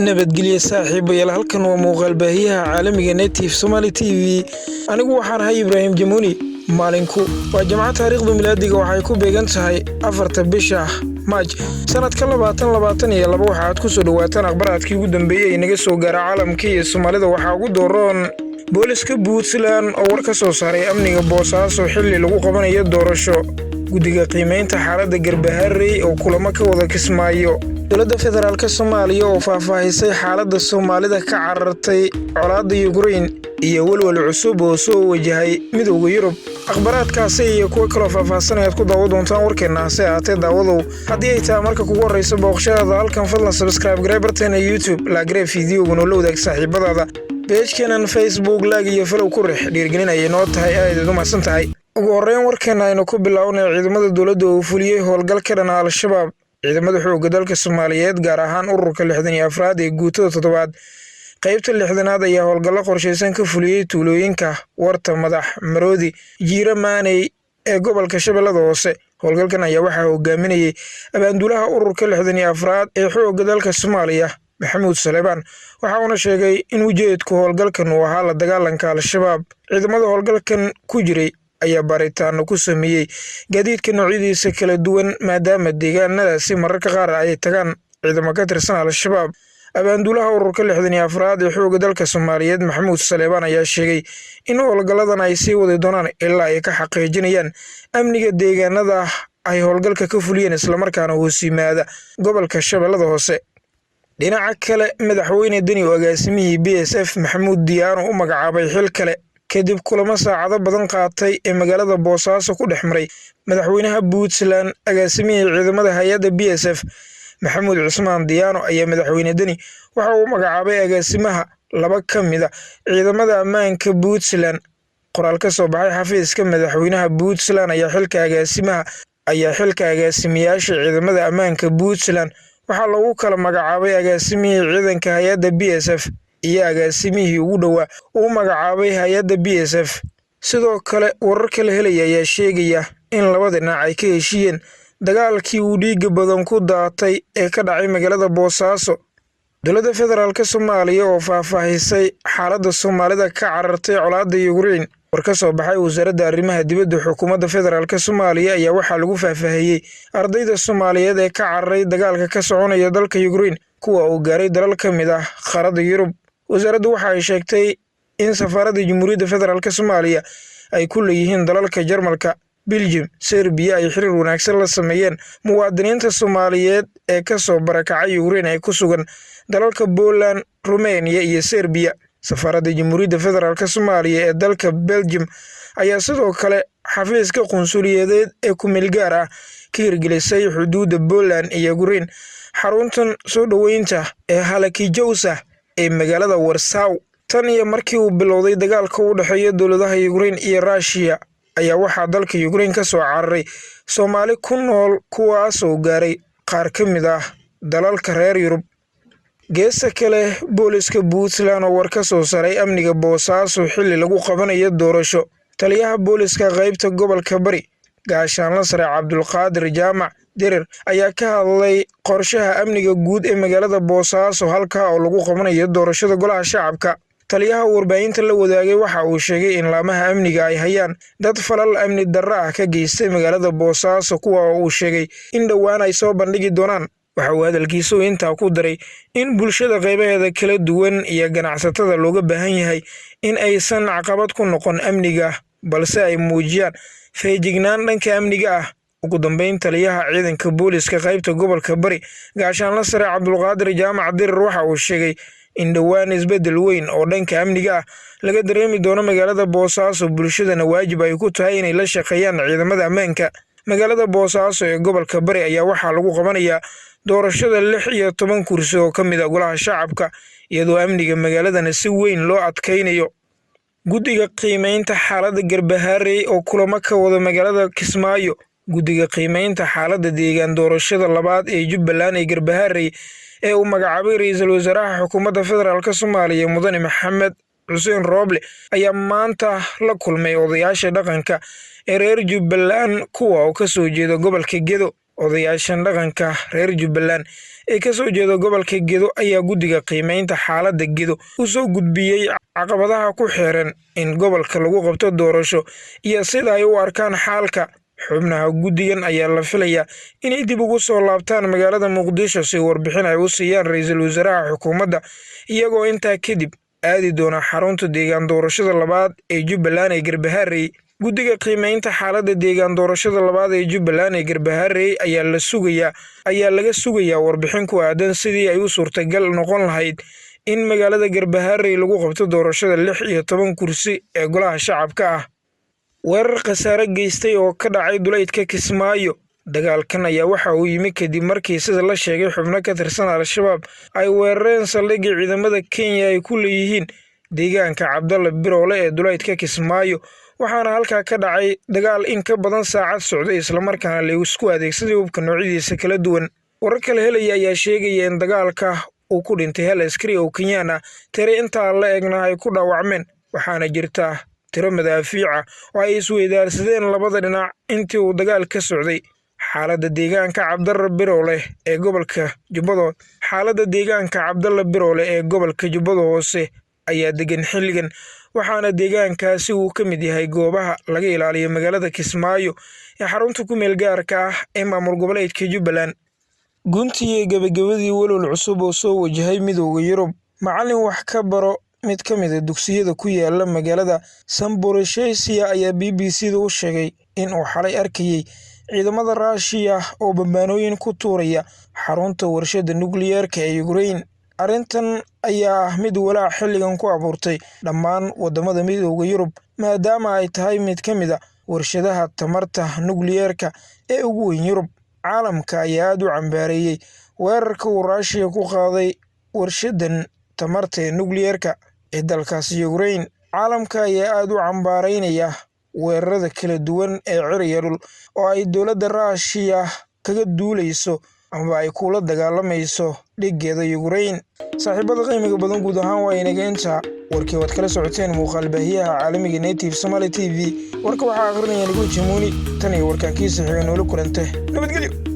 nabadgelyo saaxiibayaal halkan waa muuqaal baahiyaha caalamiga Native Somali TV anigu waxaan ahay Ibraahim Jamuni maalinku waa Jimcaha taariikhda milaadiga waxay ku beegan tahay 4 bisha Maaj sanadka 2022 waxaad ku soo dhawaataan akhbaraadkii ugu dambeeyay inaga soo gaaray caalamka iyo Soomaalida waxa ugu dooran booliska Puntland oo war ka soo saaray amniga Boosaaso xilli lagu qabanayo doorasho guddiga qiimeynta xaaladda Garbaharey oo kulamo ka wada Kismaayo dowladda federaalka Soomaaliya oo faahfaahisay xaaladda Soomaalida ka carartay colaadda Ukraine iyo walwal cusub oo soo wajahay midowga Yurub akhbaraadkaasi iyo kuwa kale faahfaahsan ayaad ku daawan doontaan warkeena hase ahaatee daawadow haddii ay tahay marka kugu horreysa booqashada halkan fadlan subscribe garee barteena YouTube la garee fiidiyowga la wadaag saaxiibadaada page-keenan Facebook like iyo follow ku rix dhiirgelinaya noo tahay aad u mahadsan tahay ugu horreyn warkeena aynu ku bilownay ciidamada dowladda oo fuliyay howlgal ka dhan ah Al-Shabaab ciidamada xoogga dalka Soomaaliyeed gaar ahaan ururka 64 ee guutada 7aad qaybta 6aad ayaa howlgallo qorsheysan ka fuliyay tuulooyinka Warta Madax Maroodi Jiiramaaney ee gobolka Shabeellada Hoose howlgalkan ayaa waxa hogaaminayay abaandulaha ururka 64 ee xoogga dalka Soomaaliya Maxamuud Saleebaan waxa uu sheegay in ujeedku howlgalkan uu ahaa la dagaalanka Al-Shabaab ciidamada howlgalkan ku jiray ayaa baaritaan ku sameeyay gaadiidka noocyadiisa kala duwan maadaama deegaanadaasi mararka qaar ay tagaan ciidamo ka tirsan Al-Shabaab abaandulaha ururka 64 ee xoogga dalka Soomaaliyeed Maxamuud Saleebaan ayaa sheegay in howlgalladan ay sii wadi doonaan ilaa ay ka xaqiijinayaan amniga deegaanada ay howlgalka ka fuliyeen isla markaana uu simaada gobolka Shabeellada Hoose dhinaca kale madaxweyne Dani oo agaasimihii BSF Maxamuud Diyaano u magacaabay xil kale kadib kulamo saacado badan qaatay ee magaalada Boosaaso ku dhexmaray madaxweynaha Puntland agaasimihii ciidamada hay'adda BSF Maxamuud Cusmaan Diyaano ayaa madaxweyne Dani waxa uu magacaabay agaasimaha laba ka mid ah ciidamada ammaanka Puntland qoraal ka soo baxay xafiiska madaxweynaha Puntland ayaa xilka agaasimayaasha ciidamada ammaanka Puntland waxa lagu kala magacaabay agaasimihii ciidanka hay'adda BSF iyo agaasimihii ugu dhawaa uu magacaabay hay'adda BSF sidoo kale wararka la helay ayaa sheegaya in labada dhinac ay ka heshiiyeen dagaalkii uu dhiig badan ku daatay ee ka dhacay magaalada Boosaaso dowladda federaalka Soomaaliya oo faahfaahisay xaaladda Soomaalida ka carartay colaadda Ukraine war ka soo baxay wasaaradda arrimaha dibadda xukuumadda federaalka Soomaaliya ayaa waxaa lagu faahfaahiyay ardayda Soomaaliyeed ee ka cararay dagaalka ka soconaya dalka Ukraine kuwa uu gaaray dalal ka mid ah qaaradda Yurub wasaaraddu waxa ay sheegtay in safaaradda Jamhuuriyadda Federaalka Soomaaliya ay ku leeyihiin dalalka Jarmalka Belgium Serbia ay xiriir wanaagsan la sameeyeen muwaadiniinta Soomaaliyeed ee ka soo barakacay Ukraine ay ku sugan dalalka Poland Romania iyo Serbia safaaradda Jamhuuriyadda Federaalka Soomaaliya ee dalka Belgium ayaa sidoo kale xafiiska qunsuliyadeed ee ku meel gaar ah ka hirgelisay xuduudda Poland iyo Ukraine xaruntan soo dhaweynta ee Halakijowsa ee magaalada Warsaw tan iyo markii uu bilowday dagaalka u dhaxeeya dowladaha Ukraine iyo Russia ayaa waxaa dalka Ukraine ka soo cararay Soomaali ku nool kuwaas oo gaaray qaar ka mid ah dalalka reer Yurub geeska kale booliska Puntland oo war ka soo saaray amniga Boosaaso xilli lagu qabanayo doorasho taliyaha booliska qaybta gobolka Bari gaashaanle sare Cabdulqaadir Jaamac Dirir ayaa ka hadlay qorshaha amniga guud ee magaalada Boosaaso halka oo lagu qabanayo doorashada golaha shacabka taliyaha warbaahinta la wadaagay waxa uu sheegay in laamaha amniga ay hayaan dad falal amni darro ah ka geystay magaalada Boosaaso kuwa uu sheegay in dhawaan ay soo bandhigi doonaan waxa uu hadalkiisu intaa ku daray in bulshada qaybaheeda kala duwan iyo ganacsatada looga baahan yahay in aysan caqabad ku noqon amniga balse ay muujiyaan feejignaan dhanka amniga ah ugu dambeyn taliyaha ciidanka booliska qaybta gobolka Bari gaashaanle sare Cabdulqaadir Jaamac Dirir waxa uu sheegay in dhawaan isbedel weyn oo dhanka amniga ah laga dareemi doono magaalada Boosaaso bulshadana waajib ay ku tahay inay la shaqeeyaan ciidamada ammaanka magaalada Boosaaso ee gobolka Bari ayaa waxaa lagu qabanayaa doorashada 16 kursi oo ka mid ah golaha shacabka iyadoo amniga magaaladana si weyn loo adkeynayo guddiga qiimeynta xaaladda Garbaharey oo kulamo ka wada magaalada Kismaayo guddiga qiimeynta xaaladda deegaan doorashada labaad ee Jubbaland ee Garbaharey ee uu magacaabay ra'iisul wasaaraha xukuumadda federaalka Soomaaliya Mudane Maxamed Xuseen Rooble ayaa maanta la kulmay odayaasha dhaqanka ee reer Jubbaland kuwa oo ka soo jeeda gobolka Gedo Odayaashan dhaqanka reer Jubbaland ee ka soo jeeda gobolka Gedo ayaa guddiga qiimeynta xaaladda Gedo u soo gudbiyay caqabadaha ku xeeran in gobolka lagu qabto doorasho iyo sida ay u arkaan xaalka. Xubnaha guddigan ayaa la filayaa inay dib ugu soo laabtaan magaalada Muqdisho si warbixin ay u siiyaan ra'iisul wasaaraha xukuumadda, iyagoo intaa kadib aadi doona xarunta deegaan doorashada labaad ee Jubbaland ee Garbaharey. Guddiga qiimeynta xaaladda deegaan doorashada labaad ee Jubbaland ee Garbaharey ayaa laga sugayaa warbixin ku aadan sidii ay u suurtagal noqon lahayd in magaalada Garbaharey lagu qabto doorashada 16 kursi ee golaha shacabka ah. Weerar khasaare geystay oo ka dhacay duleedka Kismaayo. Dagaalkan ayaa waxa uu yimi kadib markii sida la sheegay xubno ka tirsan Al-Shabaab ay weerareen saldhigga ciidamada Kenya ay ku leeyihiin deegaanka Cabdalla Biroole ee duleedka Kismaayo, waxaana halkaa ka dhacay dagaal in ka badan saacad socday isla markaana la isku adeegsaday hubka noocyadiisa kala duwan. Warar kale helaya ayaa sheegaya in dagaalka uu ku dhintay hal askari oo Kenyaan ah, tiro intaa la egna ay ku dhaawacmeen, waxaana jirta tiro madaafiic ah oo ay isweydaarsadeen labada dhinac intii uu dagaal ka socday. Xaaladda deegaanka Cabdalla Biroole ee gobolka Jubbada Hoose ayaa degan xilligan, waxaana deegaankaasi uu ka mid yahay goobaha laga ilaaliyo magaalada Kismaayo ee xarunta ku meel gaarka ah ee maamul goboleedka Jubbaland. Guntii gabagabadii walwal cusub oo soo wajahay Midowga Yurub. Macallin wax ka baro mid ka mid ah dugsiyada ku yaala magaalada Zaporizhzhia ayaa BBC-da u sheegay in uu xalay arkayay ciidamada Ruushka oo bambaanooyin ku tuuraya xarunta warshadda nukliyeerka ee Ukraine. Arrintan ayaa ah mid walaac xilligan ku abuurtay dhammaan wadamada Midowga Yurub, maadaama ay tahay mid ka mid ah warshadaha tamarta nukliyeerka ee ugu weyn Yurub. Caalamka ayaa aad u cambaareeyay weerarka uu Ruushka ku qaaday warshaddan tamarta nukliyeerka ee dalkaasi Ukraine. Caalamka ayaa aad u cambaareynaya weerarada kala duwan ee cir iyo dhul oo ay dowladda Ruushka kaga duuleyso ama ay kula dagaalamayso dhigeeda Ukraine. Saaxiibada qiimiga badan, guud ahaan waa inaga intaa warkii waad kala socoteen muuqaal baahiyaha caalamiga Native Somali TV. Warka waxaa akhrinaya anigu Jimuni, tan iyo warkaan kiisa xiga noola kulante. Nabadgelyo.